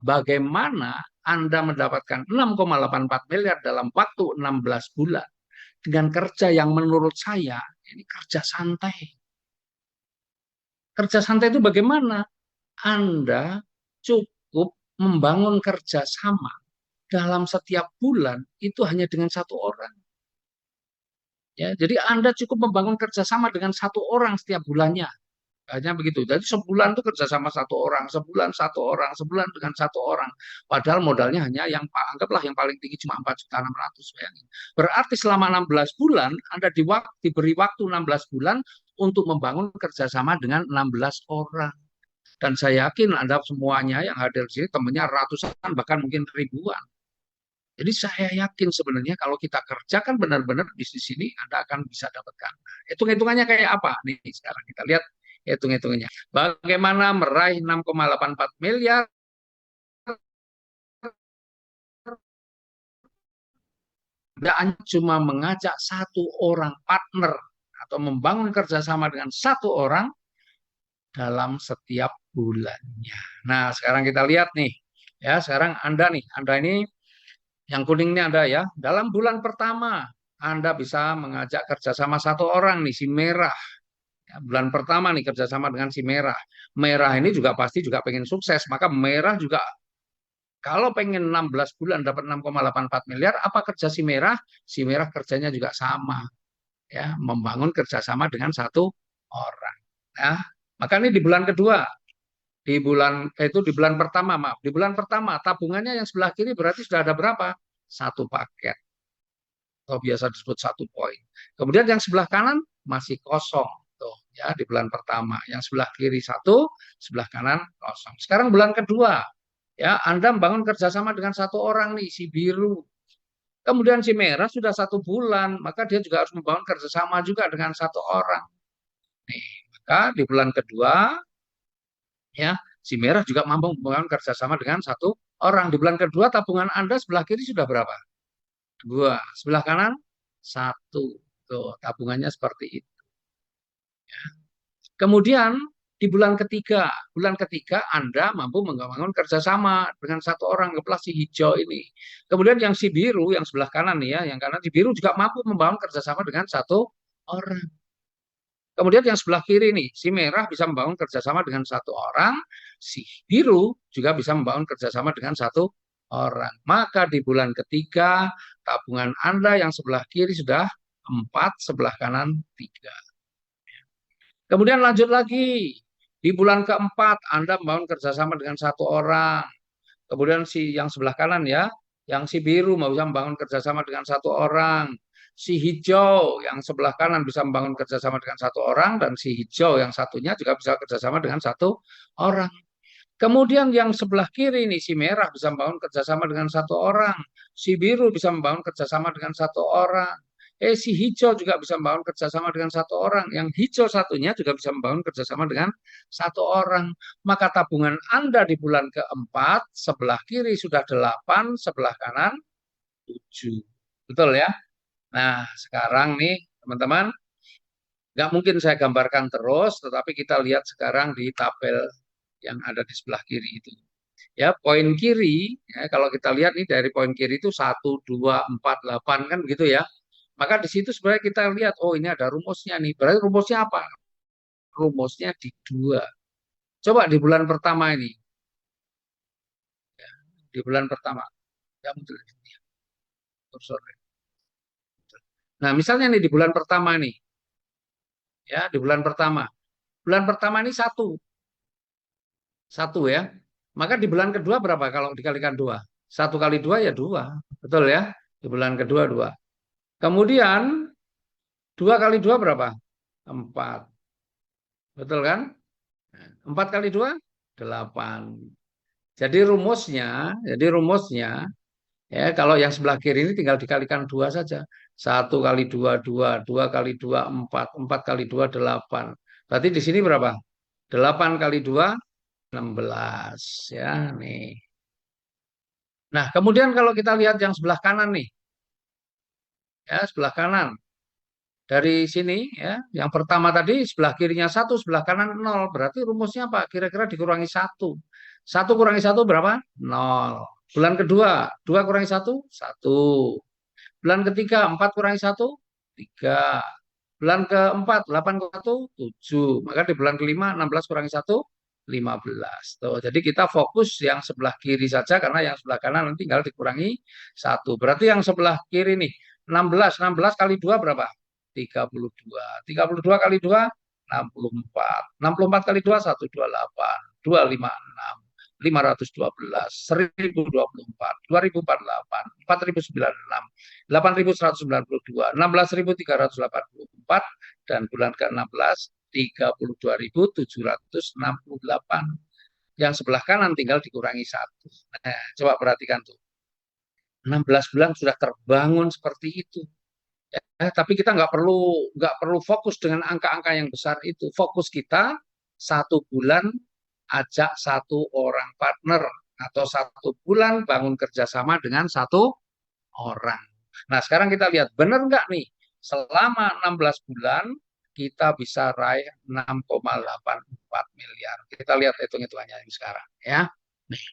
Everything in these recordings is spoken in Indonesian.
bagaimana Anda mendapatkan 6,84 miliar dalam waktu 16 bulan dengan kerja yang menurut saya ini kerja santai. Kerja santai itu bagaimana? Anda cukup membangun kerjasama dalam setiap bulan itu hanya dengan satu orang. Ya, jadi Anda cukup membangun kerjasama dengan satu orang setiap bulannya. Hanya begitu. Jadi sebulan itu kerjasama satu orang, sebulan satu orang, sebulan dengan satu orang. Padahal modalnya hanya yang anggaplah yang paling tinggi cuma 4.600.000. Bayangin. Berarti selama 16 bulan Anda diberi waktu 16 bulan untuk membangun kerjasama dengan 16 orang. Dan saya yakin Anda semuanya yang hadir di sini temannya ratusan bahkan mungkin ribuan. Jadi saya yakin sebenarnya kalau kita kerjakan benar-benar bisnis ini, Anda akan bisa dapatkan. Hitung-hitungannya kayak apa? Nih sekarang kita lihat hitung-hitungannya. Bagaimana meraih 6,84 miliar? Anda cuma mengajak satu orang partner atau membangun kerjasama dengan satu orang dalam setiap bulannya. Nah, sekarang kita lihat nih. Ya, sekarang Anda ini yang kuning ini Anda ya. Dalam bulan pertama Anda bisa mengajak kerjasama satu orang nih, si merah. Ya, bulan pertama nih kerjasama dengan si merah. Merah ini juga pasti juga pengen sukses. Maka merah juga kalau pengen 16 bulan dapat 6,84 miliar, apa kerja si merah? Si merah kerjanya juga sama. Ya, membangun kerjasama dengan satu orang. Ya, maka ini di bulan kedua. Di bulan pertama, maaf. Di bulan pertama, tabungannya yang sebelah kiri berarti sudah ada berapa? Satu paket. Atau biasa disebut satu poin. Kemudian yang sebelah kanan masih kosong. Tuh, ya di bulan pertama. Yang sebelah kiri satu, sebelah kanan kosong. Sekarang bulan kedua, ya Anda membangun kerjasama dengan satu orang nih, si biru. Kemudian si merah sudah satu bulan, maka dia juga harus membangun kerjasama juga dengan satu orang. Nih, maka di bulan kedua, ya si merah juga mampu membangun kerjasama dengan satu orang. Di bulan kedua tabungan Anda sebelah kiri sudah berapa? Dua. Sebelah kanan satu. Tuh, tabungannya seperti itu. Kemudian di bulan ketiga Anda mampu membangun kerjasama dengan satu orang, kepala si hijau ini. Kemudian yang si biru, yang sebelah kanan nih ya, yang kanan si biru juga mampu membangun kerjasama dengan satu orang. Kemudian yang sebelah kiri nih, si merah bisa membangun kerjasama dengan satu orang, si biru juga bisa membangun kerjasama dengan satu orang. Maka di bulan ketiga, tabungan Anda yang sebelah kiri sudah 4, sebelah kanan 3. Kemudian lanjut lagi, di bulan keempat Anda membangun kerjasama dengan satu orang. Kemudian si yang sebelah kanan ya, yang si biru mau bisa membangun kerjasama dengan satu orang. Si hijau yang sebelah kanan bisa membangun kerjasama dengan satu orang, dan si hijau yang satunya juga bisa kerjasama dengan satu orang. Kemudian yang sebelah kiri ini si merah bisa membangun kerjasama dengan satu orang, si biru bisa membangun kerjasama dengan satu orang. Si hijau juga bisa membangun kerjasama dengan satu orang. Yang hijau satunya juga bisa membangun kerjasama dengan satu orang. Maka tabungan Anda di bulan keempat, sebelah kiri sudah 8, sebelah kanan 7. Betul ya? Nah, sekarang nih teman-teman, nggak mungkin saya gambarkan terus, tetapi kita lihat sekarang di tabel yang ada di sebelah kiri itu. Ya, poin kiri, ya, kalau kita lihat nih dari poin kiri itu 1, 2, 4, 8 kan begitu ya. Maka di situ sebenarnya kita lihat, oh ini ada rumusnya nih. Berarti rumusnya apa? Rumusnya di 2. Coba di bulan pertama ini. Ya, di bulan pertama. Ya, muncul di sini. Kursor. Nah, misalnya nih di bulan pertama nih. Ya, di bulan pertama. Bulan pertama ini 1. 1 ya. Maka di bulan kedua berapa kalau dikalikan 2? 1 kali 2 ya 2. Betul ya? Di bulan kedua 2. Kemudian 2 kali 2 berapa? 4. Betul kan? 4 kali 2? 8. Jadi rumusnya, ya kalau yang sebelah kiri ini tinggal dikalikan 2 saja. 1 kali 2, 2. 2 kali 2, 4. 4 kali 2, 8. Berarti di sini berapa? 8 kali 2, 16. Ya, nih. Nah, kemudian kalau kita lihat yang sebelah kanan nih. Ya, sebelah kanan. Dari sini ya, yang pertama tadi sebelah kirinya 1, sebelah kanan 0. Berarti rumusnya apa? Kira-kira dikurangi 1. 1 kurangi 1 berapa? 0. Bulan kedua, 2 kurangi 1, 1. Bulan ketiga, 4 kurangi 1, 3. Bulan keempat, 8 kurangi 1, 7. Maka di bulan kelima, 16 kurangi 1, 15. Tuh, jadi kita fokus yang sebelah kiri saja, karena yang sebelah kanan nanti tinggal dikurangi 1. Berarti yang sebelah kiri nih, 16. 16 kali 2 berapa? 32. 32 kali 2, 64. 64 kali 2, 128. 256. 512, 1024, 2048, 4096, 8192, 16384, dan bulan ke-16 32.768. Yang sebelah kanan tinggal dikurangi 1. Nah, coba perhatikan tuh. 16 bulan sudah terbangun seperti itu. Tapi kita nggak perlu fokus dengan angka-angka yang besar itu. Fokus kita 1 bulan ajak 1 orang partner, atau 1 bulan bangun kerjasama dengan 1 orang. Nah, sekarang kita lihat benar nggak nih, selama 16 bulan kita bisa raih 6,84 miliar. Kita lihat hitung-hitungannya ini sekarang ya. Nih,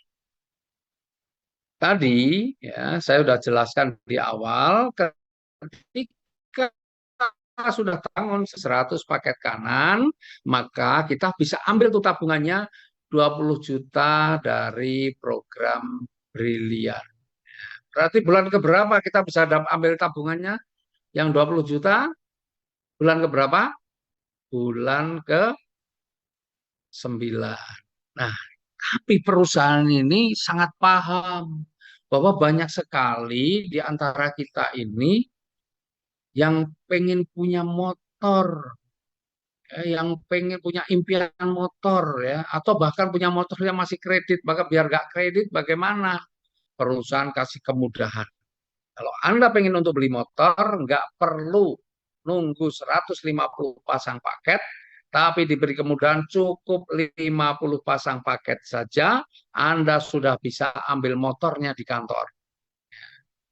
tadi ya saya sudah jelaskan di awal, ketika sudah bangun 100 paket kanan, maka kita bisa ambil tuh tabungannya 20 juta dari program Brilian. Berarti bulan keberapa kita bisa ambil tabungannya yang 20 juta? Bulan keberapa? Bulan ke-9. Nah, tapi perusahaan ini sangat paham bahwa banyak sekali di antara kita ini yang pengen punya motor, yang pengen punya impian motor ya, atau bahkan punya motor yang masih kredit, maka biar nggak kredit bagaimana? Perusahaan kasih kemudahan. Kalau Anda pengen untuk beli motor, nggak perlu nunggu 150 pasang paket, tapi diberi kemudahan cukup 50 pasang paket saja, Anda sudah bisa ambil motornya di kantor.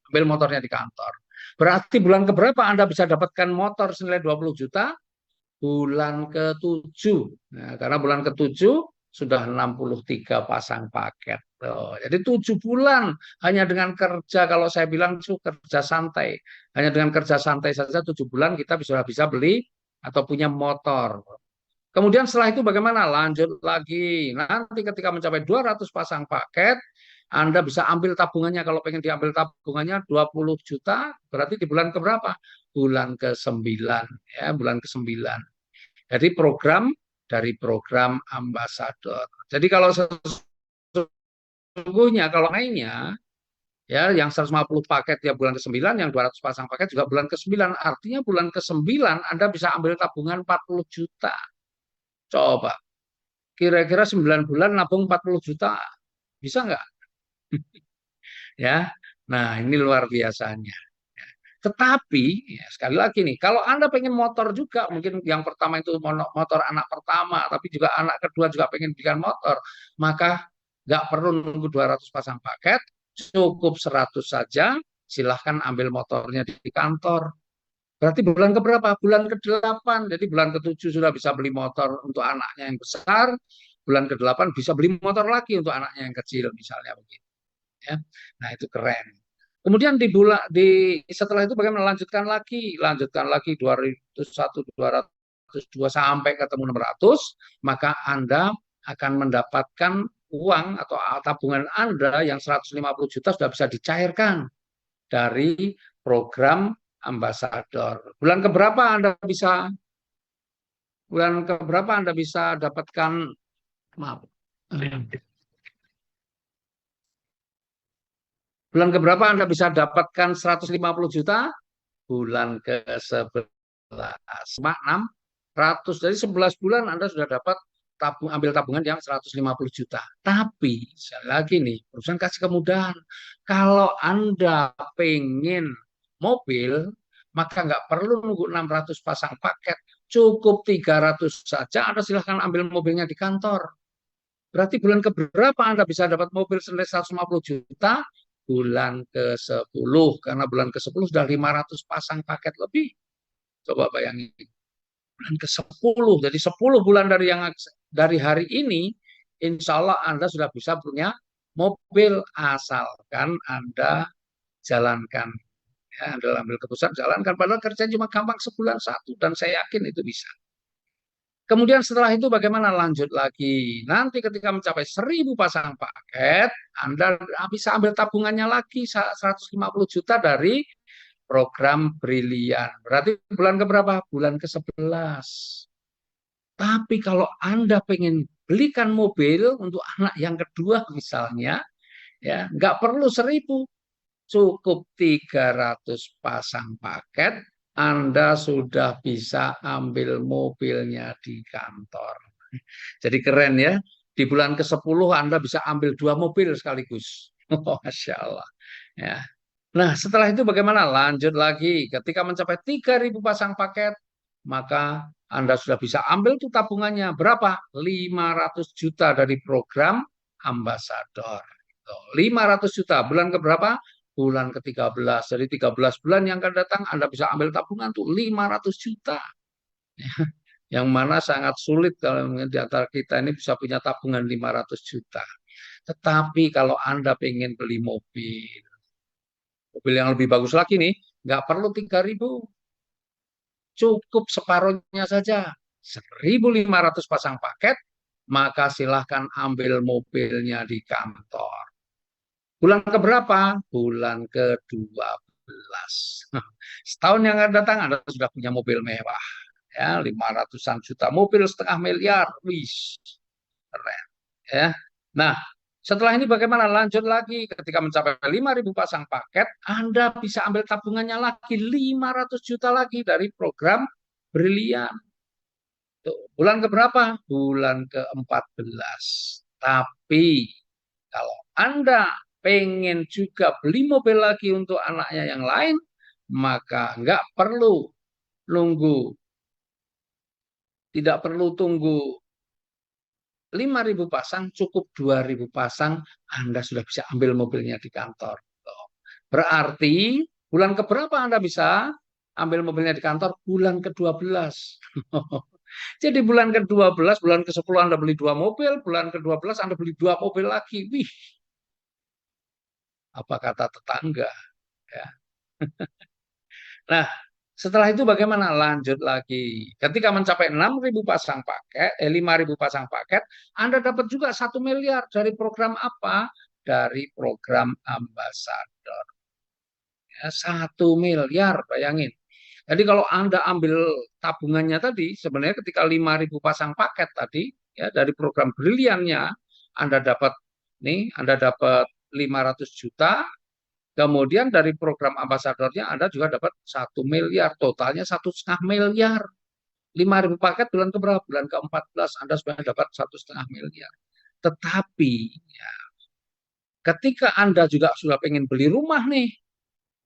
Ambil motornya di kantor. Berarti bulan keberapa Anda bisa dapatkan motor senilai 20 juta? Bulan ke-7. Nah, karena bulan ke-7 sudah 63 pasang paket. Jadi 7 bulan hanya dengan kerja, kalau saya bilang itu kerja santai. Hanya dengan kerja santai saja 7 bulan kita bisa beli atau punya motor. Kemudian setelah itu bagaimana? Lanjut lagi. Nanti ketika mencapai 200 pasang paket, Anda bisa ambil tabungannya. Kalau pengen diambil tabungannya 20 juta, berarti di bulan keberapa? Bulan ke-9. Ya, bulan ke-9. Jadi dari program ambasador. Jadi kalau sesungguhnya, kalau lainnya, ya yang 150 paket ya bulan ke-9, yang 200 pasang paket juga bulan ke-9. Artinya bulan ke-9 Anda bisa ambil tabungan 40 juta. Coba, kira-kira 9 bulan nabung 40 juta. Bisa nggak? Ya, nah ini luar biasanya. Tetapi, ya, sekali lagi nih, kalau Anda pengen motor juga, mungkin yang pertama itu motor anak pertama, tapi juga anak kedua juga pengen belikan motor, maka nggak perlu nunggu 200 pasang paket, cukup 100 saja, silahkan ambil motornya di kantor. Berarti bulan keberapa? Bulan ke-8. Jadi bulan ke-7 sudah bisa beli motor untuk anaknya yang besar, bulan ke-8 bisa beli motor lagi untuk anaknya yang kecil, misalnya begitu. Ya. Nah, itu keren. Kemudian setelah itu bagaimana, lanjutkan lagi 201, 202 sampai ketemu 600, maka Anda akan mendapatkan uang atau tabungan Anda yang 150 juta sudah bisa dicairkan dari program ambasador. Bulan keberapa Anda bisa dapatkan, maaf. Bulan keberapa Anda bisa dapatkan 150 juta? Bulan ke-11. 600. Jadi 11 bulan Anda sudah dapat ambil tabungan yang 150 juta. Tapi, sekali lagi nih, perusahaan kasih kemudahan. Kalau Anda pengen mobil, maka nggak perlu nunggu 600 pasang paket. Cukup 300 saja, Anda silahkan ambil mobilnya di kantor. Berarti bulan keberapa Anda bisa dapat mobil senilai 150 juta? Bulan ke-10. Karena bulan ke-10 sudah 500 pasang paket lebih. Coba bayangin. Bulan ke-10. Jadi 10 bulan dari hari ini, insya Allah Anda sudah bisa punya mobil asalkan Anda jalankan. Ya, Anda ambil keputusan jalankan. Padahal kerjaan cuma gampang sebulan satu dan saya yakin itu bisa. Kemudian setelah itu bagaimana lanjut lagi? Nanti ketika mencapai 1.000 pasang paket, Anda bisa ambil tabungannya lagi 150 juta dari program Brilian. Berarti bulan keberapa? Bulan ke-11. Tapi kalau Anda pengen belikan mobil untuk anak yang kedua misalnya, ya nggak perlu 1.000, cukup 300 pasang paket, Anda sudah bisa ambil mobilnya di kantor. Jadi keren ya, di bulan ke-10 Anda bisa ambil 2 mobil sekaligus. Oh, Masya Allah. Ya. Nah, setelah itu bagaimana? Lanjut lagi. Ketika mencapai 3.000 pasang paket, maka Anda sudah bisa ambil tuh tabungannya. Berapa? 500 juta dari program ambasador. 500 juta. Bulan ke berapa? Bulan ke-13. Jadi 13 bulan yang akan datang Anda bisa ambil tabungan tuh 500 juta. Yang mana sangat sulit kalau di antara kita ini bisa punya tabungan 500 juta. Tetapi kalau Anda pengen beli mobil yang lebih bagus lagi nih, nggak perlu 3.000, cukup separuhnya saja. 1.500 pasang paket, maka silahkan ambil mobilnya di kantor. Bulan keberapa? Bulan ke-12. Setahun yang akan datang Anda sudah punya mobil mewah. Ya, 500-an juta, mobil 0,5 miliar. Wih, keren. Ya. Nah, setelah ini bagaimana? Lanjut lagi ketika mencapai 5.000 pasang paket, Anda bisa ambil tabungannya lagi 500 juta lagi dari program Brilian. Tuh, bulan keberapa? Bulan ke-14. Tapi kalau Anda pengen juga beli mobil lagi untuk anaknya yang lain, maka nggak perlu nunggu, tidak perlu tunggu 5.000 pasang, cukup 2.000 pasang, Anda sudah bisa ambil mobilnya di kantor. Berarti bulan keberapa Anda bisa ambil mobilnya di kantor? Bulan ke-12. Jadi bulan ke-12, bulan ke-10 Anda beli 2 mobil, bulan ke-12 Anda beli 2 mobil lagi. Wih, apa kata tetangga? Ya. Nah, setelah itu bagaimana? Lanjut lagi. Ketika mencapai 6.000 pasang paket, 5.000 pasang paket, Anda dapat juga 1 miliar dari program apa? Dari program ambasador. Ya, 1 miliar, bayangin. Jadi kalau Anda ambil tabungannya tadi, sebenarnya ketika 5.000 pasang paket tadi, ya dari program Briliannya, Anda dapat 500 juta. Kemudian dari program ambasadornya Anda juga dapat 1 miliar, totalnya 1,5 miliar. 5.000 paket bulan ke berapa? Bulan ke-14 Anda sudah dapat 1,5 miliar. Tetapi ya, ketika Anda juga sudah pengen beli rumah nih,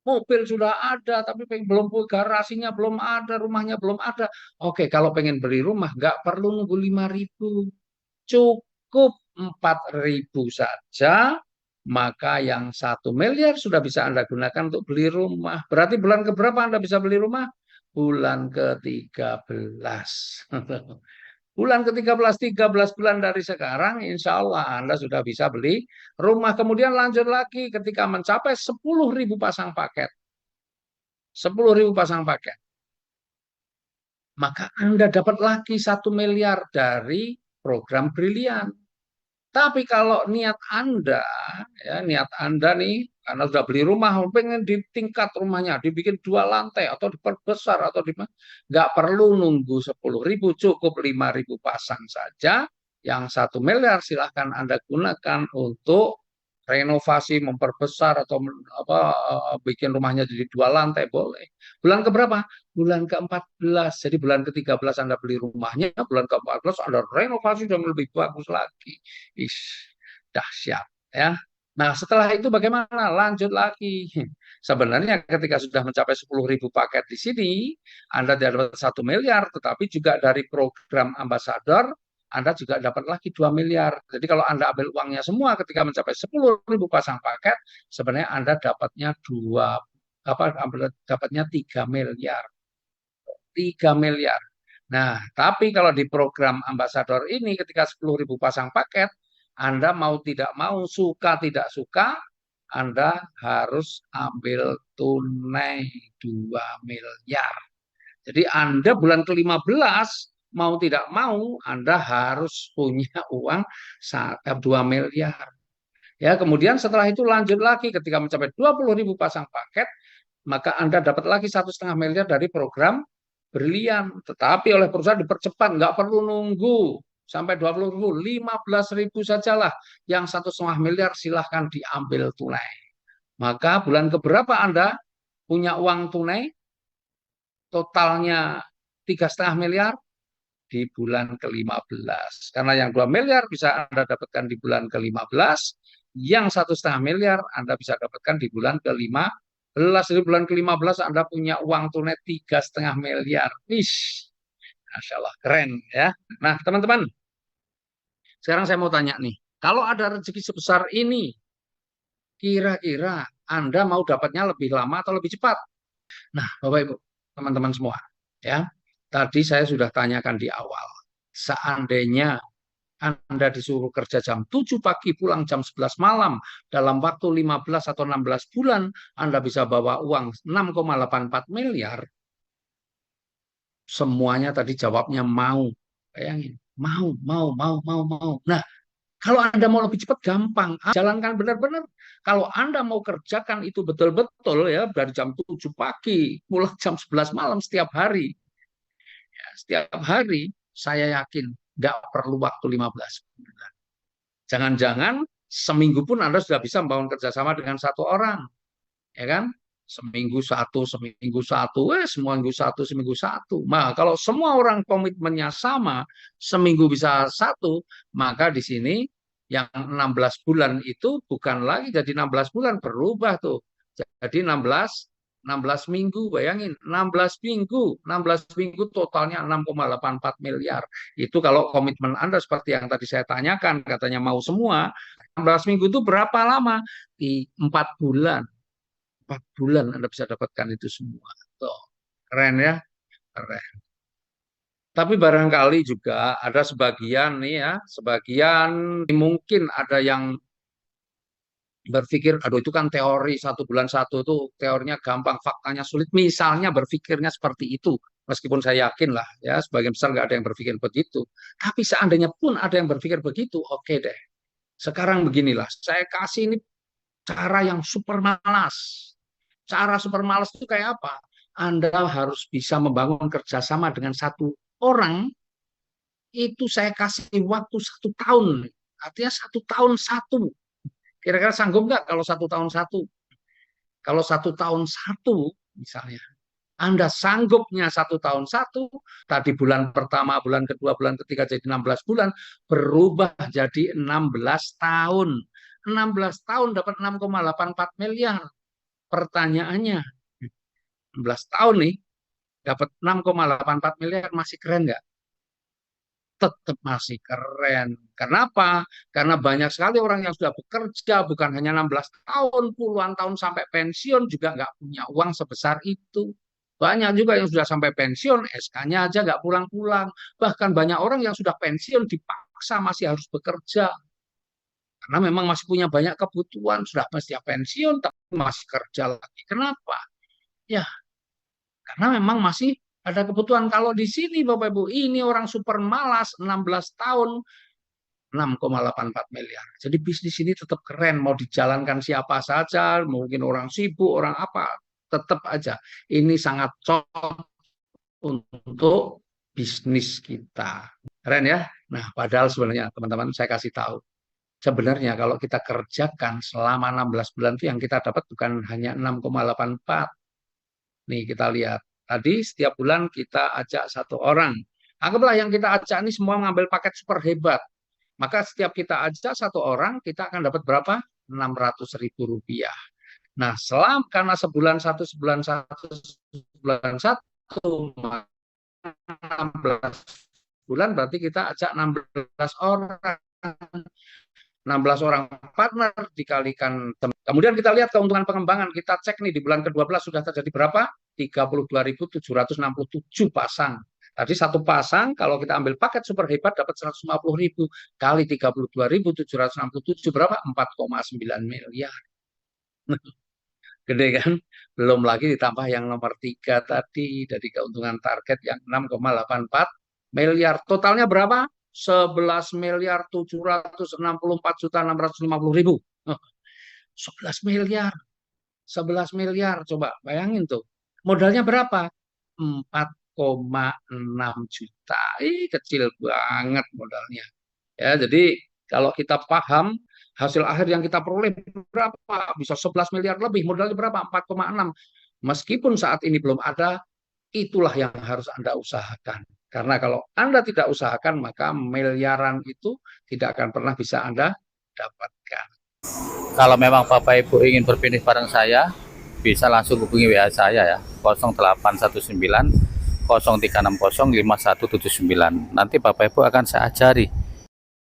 mobil sudah ada, tapi belum garasinya belum ada, rumahnya belum ada. Oke, kalau pengen beli rumah nggak perlu nunggu 5.000, cukup 4.000 saja, maka yang 1 miliar sudah bisa Anda gunakan untuk beli rumah. Berarti bulan keberapa Anda bisa beli rumah? Bulan ke-13. Bulan ke-13, 13 bulan dari sekarang, insya Allah Anda sudah bisa beli rumah. Kemudian lanjut lagi ketika mencapai 10.000 pasang paket. 10.000 pasang paket. Maka Anda dapat lagi 1 miliar dari program Brilian. Tapi kalau niat Anda nih, karena sudah beli rumah, pengen ditingkat rumahnya, dibikin 2 lantai atau diperbesar atau nggak perlu nunggu 10.000, cukup 5.000 pasang saja. Yang 1 miliar silahkan Anda gunakan untuk renovasi, memperbesar atau bikin rumahnya jadi 2 lantai boleh. Bulan keberapa? Bulan ke-14. Jadi bulan ke-13 Anda beli rumahnya, bulan ke-14 Anda renovasi dan lebih bagus lagi. Ish, dahsyat ya. Nah, setelah itu bagaimana? Lanjut lagi. Sebenarnya ketika sudah mencapai 10.000 paket di sini, Anda dapat 1 miliar, tetapi juga dari program ambasador Anda juga dapat lagi 2 miliar. Jadi kalau Anda ambil uangnya semua ketika mencapai 10.000 pasang paket, sebenarnya Anda dapatnya dapatnya 3 miliar. 3 miliar. Nah, tapi kalau di program ambasador ini ketika 10.000 pasang paket, Anda mau tidak mau, suka tidak suka, Anda harus ambil tunai 2 miliar. Jadi Anda bulan ke-15 mau tidak mau Anda harus punya uang 2 miliar. Ya, kemudian setelah itu lanjut lagi ketika mencapai 20.000 pasang paket, maka Anda dapat lagi 1,5 miliar dari program Brilian. Tetapi oleh perusahaan dipercepat, nggak perlu nunggu sampai 20.000, 15.000 sajalah. Yang 1,5 miliar silahkan diambil tunai. Maka bulan keberapa Anda punya uang tunai? Totalnya 3,5 miliar di bulan ke-15. Karena yang 2 miliar bisa Anda dapatkan di bulan ke-15, yang 1,5 miliar Anda bisa dapatkan di bulan ke-15. Di bulan ke-15 Anda punya uang tunai 3,5 miliar. Wih, Masya Allah, keren ya. Nah, teman-teman, sekarang saya mau tanya nih, kalau ada rezeki sebesar ini, kira-kira Anda mau dapatnya lebih lama atau lebih cepat? Nah, Bapak Ibu, teman-teman semua, ya. Tadi saya sudah tanyakan di awal. Seandainya Anda disuruh kerja jam 7 pagi, pulang jam 11 malam, dalam waktu 15 atau 16 bulan, Anda bisa bawa uang 6,84 miliar, semuanya tadi jawabnya mau. Bayangin, mau. Nah, kalau Anda mau lebih cepat, gampang. Jalankan benar-benar. Kalau Anda mau kerjakan itu betul-betul ya, dari jam 7 pagi, pulang jam 11 malam setiap hari. Ya, setiap hari, saya yakin nggak perlu waktu 15 bulan. Jangan-jangan seminggu pun Anda sudah bisa membangun kerjasama dengan satu orang. Ya kan? Seminggu satu, seminggu satu. Nah, kalau semua orang komitmennya sama, seminggu bisa satu, maka di sini yang 16 bulan itu bukan lagi jadi 16 bulan, berubah tuh. Jadi 16 minggu, bayangin, 16 minggu, 16 minggu totalnya 6,84 miliar. Itu kalau komitmen Anda seperti yang tadi saya tanyakan, katanya mau semua, 16 minggu itu berapa lama? Di 4 bulan. 4 bulan Anda bisa dapatkan itu semua. Tuh, keren ya, keren. Tapi barangkali juga ada sebagian nih ya, sebagian mungkin ada yang berpikir, aduh itu kan teori 1 bulan satu itu teorinya gampang, faktanya sulit. Misalnya berpikirnya seperti itu, meskipun saya yakin lah ya, sebagian besar nggak ada yang berpikir begitu. Tapi seandainya pun ada yang berpikir begitu, oke deh. Sekarang beginilah, saya kasih ini cara yang super malas. Cara super malas itu kayak apa? Anda harus bisa membangun kerjasama dengan satu orang, itu saya kasih waktu 1 tahun. Artinya 1 tahun satu. Kira-kira sanggup nggak kalau 1 tahun satu? Kalau 1 tahun satu, misalnya, Anda sanggupnya 1 tahun satu, tadi bulan pertama, bulan kedua, bulan ketiga jadi 16 bulan, berubah jadi 16 tahun. 16 tahun dapat 6,84 miliar. Pertanyaannya, 16 tahun nih, dapat 6,84 miliar, masih keren nggak? Tetap masih keren. Kenapa? Karena banyak sekali orang yang sudah bekerja, bukan hanya 16 tahun, puluhan tahun sampai pensiun, juga nggak punya uang sebesar itu. Banyak juga yang sudah sampai pensiun, SK-nya aja nggak pulang-pulang. Bahkan banyak orang yang sudah pensiun dipaksa masih harus bekerja. Karena memang masih punya banyak kebutuhan, sudah pasti pensiun, tapi masih kerja lagi. Kenapa? Ya, karena memang masih ada kebutuhan. Kalau di sini Bapak Ibu, ini orang super malas, 16 tahun, 6,84 miliar. Jadi bisnis ini tetap keren, mau dijalankan siapa saja, mungkin orang sibuk, orang apa, tetap aja. Ini sangat cocok untuk bisnis kita. Keren ya? Nah, padahal sebenarnya teman-teman saya kasih tahu. Sebenarnya kalau kita kerjakan selama 16 bulan itu yang kita dapat bukan hanya 6,84. Nih kita lihat. Tadi setiap bulan kita ajak satu orang. Anggaplah yang kita ajak ini semua mengambil paket super hebat. Maka setiap kita ajak satu orang, kita akan dapat berapa? 600.000 rupiah. Nah, karena sebulan satu, 16 bulan berarti kita ajak 16 orang. 16 orang partner dikalikan. Kemudian kita lihat keuntungan pengembangan. Kita cek nih di bulan ke-12 sudah terjadi berapa? 32.767 pasang. Tadi satu pasang kalau kita ambil paket super hebat dapat 150.000 kali 32.767 berapa? 4,9 miliar. Gede kan? Belum lagi ditambah yang nomor 3 tadi dari keuntungan target yang 6,84 miliar. Totalnya berapa? 11.764.650.000. 11 miliar. 11 miliar. Coba bayangin tuh. Modalnya berapa? 4,6 juta. Kecil banget modalnya. Ya, jadi kalau kita paham hasil akhir yang kita peroleh berapa, bisa 11 miliar lebih, modalnya berapa? 4,6. Meskipun saat ini belum ada, itulah yang harus Anda usahakan. Karena kalau Anda tidak usahakan, maka miliaran itu tidak akan pernah bisa Anda dapatkan. Kalau memang Bapak Ibu ingin berbisnis bareng saya, bisa langsung hubungi WA saya ya, 0819 0360 5179. Nanti Bapak Ibu akan saya ajari